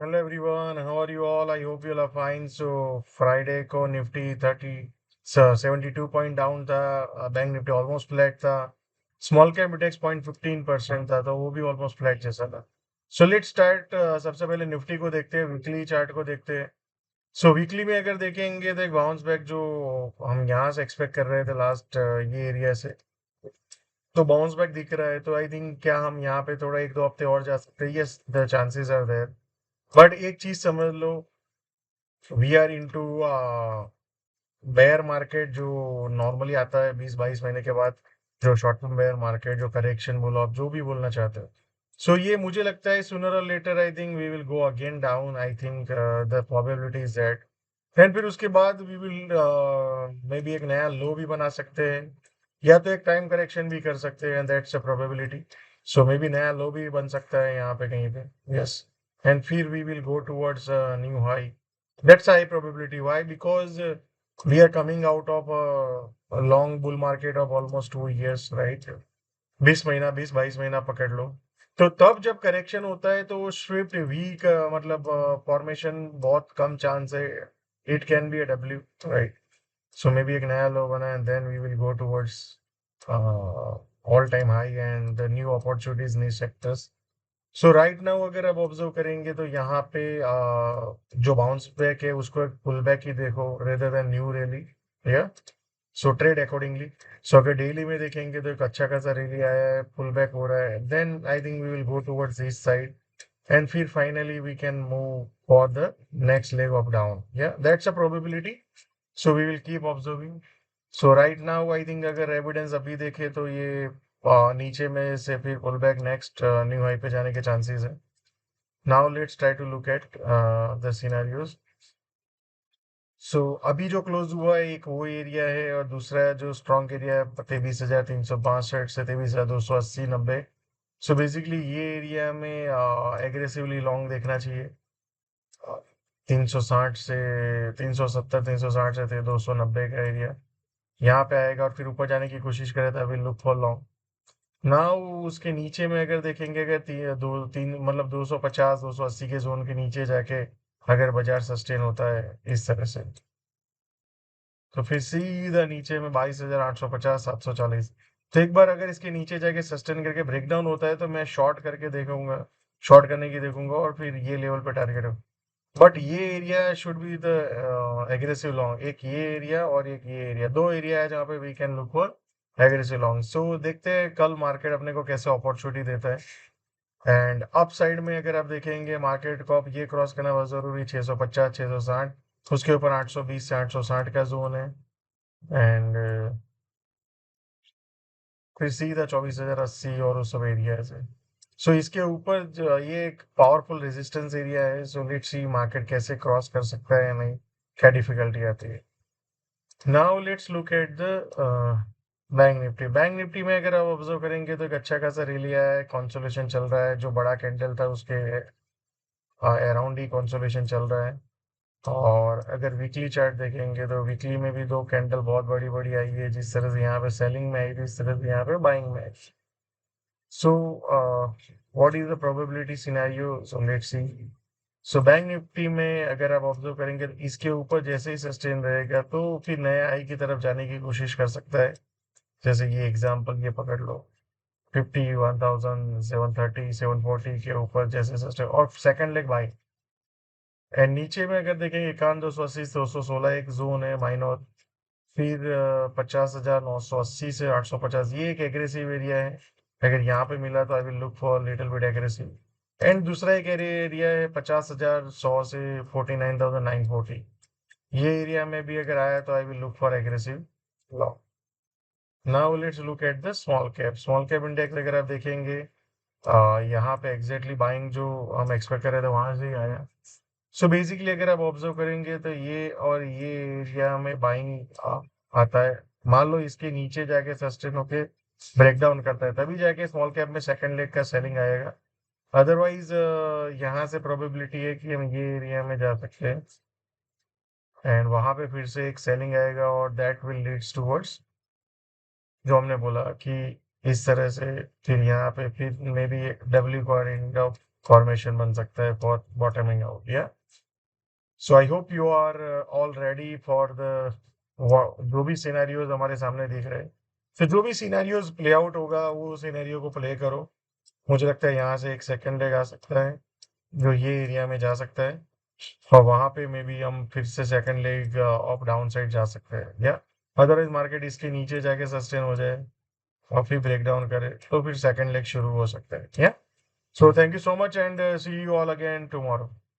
Hello everyone, how are you all? I hope you are fine. So Friday को Nifty 72 point down था। Bank Nifty almost flat था। Small cap index 0.15% था, तो वो भी almost flat जैसा था। So let's start. सबसे पहले निफ्टी को देखते हैं, वीकली चार्ट को देखते हैं। सो वीकली में अगर देखेंगे तो एक बाउंस बैक जो हम यहाँ से एक्सपेक्ट कर रहे थे लास्ट ये एरिया से, तो बाउंस बैक दिख रहा है। तो आई थिंक क्या हम यहाँ पे थोड़ा एक दो हफ्ते और जा सकते हैं? Yes, the chances are there. But एक चीज समझ लो, we are into bear market जो नॉर्मली आता है 20-22 महीने के बाद, जो शॉर्ट टर्म बेयर मार्केट, जो करेक्शन बोलो आप जो भी बोलना चाहते हो। सो ये मुझे लगता है सूनर और later I think we will go again down. I think the probability is that. And फिर उसके बाद वी विल मे बी एक नया लो भी बना सकते हैं, या तो एक टाइम करेक्शन भी कर सकते हैं, that's a probability. So may be नया लो भी बन सकता है यहाँ पे कहीं पे। यस, एंड फिर we will go towards new high. That's high probability. Why? Because we are coming out of a long bull market of almost 2 years, right? 20 महीना, 20-22 महीना पकड़ लो। तो तब जब करेक्शन होता है तो वो स्विफ्ट वीक, मतलब फॉर्मेशन बहुत कम चांस है। It can be a W, right? So maybe एक नया लो बना and then we will go towards all time high and the new opportunities, new sectors. So right now अगर आप observe करेंगे तो यहाँ पे जो बाउंस बैक है उसको एक पुल बैक ही देखो, रेदर देन न्यू रैली। या सो ट्रेड अकॉर्डिंगली। सो अगर डेली में देखेंगे तो एक अच्छा खासा रैली आया है, पुल बैक हो रहा है, then I think we will go towards this side and फिर finally we can move for the next leg of down. या that's a probability. So we will keep observing. So right now I think अगर evidence अभी देखे तो ये नीचे में से फिर pull back next new high पे जाने के चांसेस है। Now let's try to look at the scenarios. So अभी जो क्लोज हुआ है एक वो एरिया है, और दूसरा जो स्ट्रॉन्ग एरिया है 23,362 से 23,280-90। सो बेसिकली ये एरिया में एग्रेसिवली लॉन्ग देखना चाहिए। 360 से 370, 360 से 290 का एरिया यहाँ पे आएगा, और फिर ऊपर जाने की कोशिश करे तो will look for long. Now उसके नीचे में अगर देखेंगे, अगर दो तीन मतलब 250 280 के जोन के नीचे जाके अगर बाजार सस्टेन होता है इस तरह से, तो फिर सीधा नीचे में 22,850, 740। तो एक बार अगर इसके नीचे जाके सस्टेन करके ब्रेकडाउन होता है तो मैं शॉर्ट करके देखूंगा, शॉर्ट करने की देखूंगा, और फिर ये लेवल पे टारगेट हो। बट ये area should be the aggressive long. एक ये एरिया और एक ये एरिया, दो एरिया है जहाँ पे we can look for aggressive long. So देखते हैं कल मार्केट अपने को कैसे अपॉर्चुनिटी देता है। एंड अप साइड में अगर आप देखेंगे मार्केट को, अब ये क्रॉस करना बहुत जरूरी, 650, 660। उसके ऊपर 820 से 860 का जोन है। एंड फिर सीधा 24,080 और उस सब एरिया से। सो इसके ऊपर ये एक पावरफुल रेजिस्टेंस एरिया है। सो लेट्स सी मार्केट कैसे क्रॉस कर सकता है या नहीं, क्या डिफिकल्टी आती है। Now let's look at the bank Nifty. Bank Nifty में अगर आप ऑब्जर्व करेंगे तो एक अच्छा खासा रैली आया है, कंसोलिडेशन चल रहा है, जो बड़ा कैंडल था उसके अराउंड ही कंसोलिडेशन चल रहा है। और अगर वीकली चार्ट देखेंगे तो वीकली में भी दो कैंडल बहुत बड़ी बड़ी आई है, जिस तरह से यहाँ पे सेलिंग में आई थी इस तरह से यहाँ पे बाइंग में आई। So what is the probability scenario? So let's see. So bank Nifty में अगर आप ऑब्जर्व करेंगे तो इसके ऊपर जैसे ही सस्टेन रहेगा तो फिर नए हाई की तरफ जाने की कोशिश कर सकता है। जैसे ये एग्जांपल ये पकड़ लो, 51,730, 740 के ऊपर जैसे सस्टेन, और सेकंड लेग बाई। एंड नीचे में अगर देखेंगे 51,280 से 216 एक जोन है माइनर। फिर 50,980 से 850, ये एक एग्रेसिव एरिया है। अगर यहाँ पे मिला तो I will look for little bit aggressive. And दूसरा एक एरिया है 50,100 से 49,940। ये एरिया में भी अगर आया तो I will look for aggressive long. Now let's look at the small cap. Small cap index अगर आप देखेंगे, यहाँ पे एग्जैक्टली बाइंग जो हम एक्सपेक्ट कर रहे थे वहां से ही आया। सो बेसिकली अगर आप ऑब्जर्व करेंगे तो ये और ये एरिया में बाइंग आता है। मान लो इसके नीचे जाके सस्टेन होके ब्रेकडाउन करता है, तभी जाके स्मॉल कैप में सेकंड लेग का सेलिंग आएगा। अदरवाइज यहाँ से प्रोबेबिलिटी है कि हम ये एरिया में जा सकते हैं, एंड वहां पे फिर से एक सेलिंग आएगा, और दैट विल लीड्स टूवर्ड्स जो हमने बोला कि इस तरह से फिर यहाँ पे फिर मे बी डब्ल्यू का एंड ऑफ फॉर्मेशन बन सकता है फॉर बॉटमिंग आउट। या so I hope you are all ready for the जो भी सिनेरियोज हमारे सामने दिख रहे हैं, फिर जो भी सिनेरियोज प्ले आउट होगा वो सिनेरियो को प्ले करो। मुझे लगता है यहाँ से एक सेकंड लेग आ सकता है जो ये एरिया में जा सकता है, और वहाँ पे मे बी हम फिर से second leg of down side जा सकते हैं। या अदरवाइज मार्केट इसके नीचे जाके सस्टेन हो जाए और फिर ब्रेक डाउन करे तो फिर सेकंड लेग शुरू हो सकता है। या so thank you so much and see you all again tomorrow.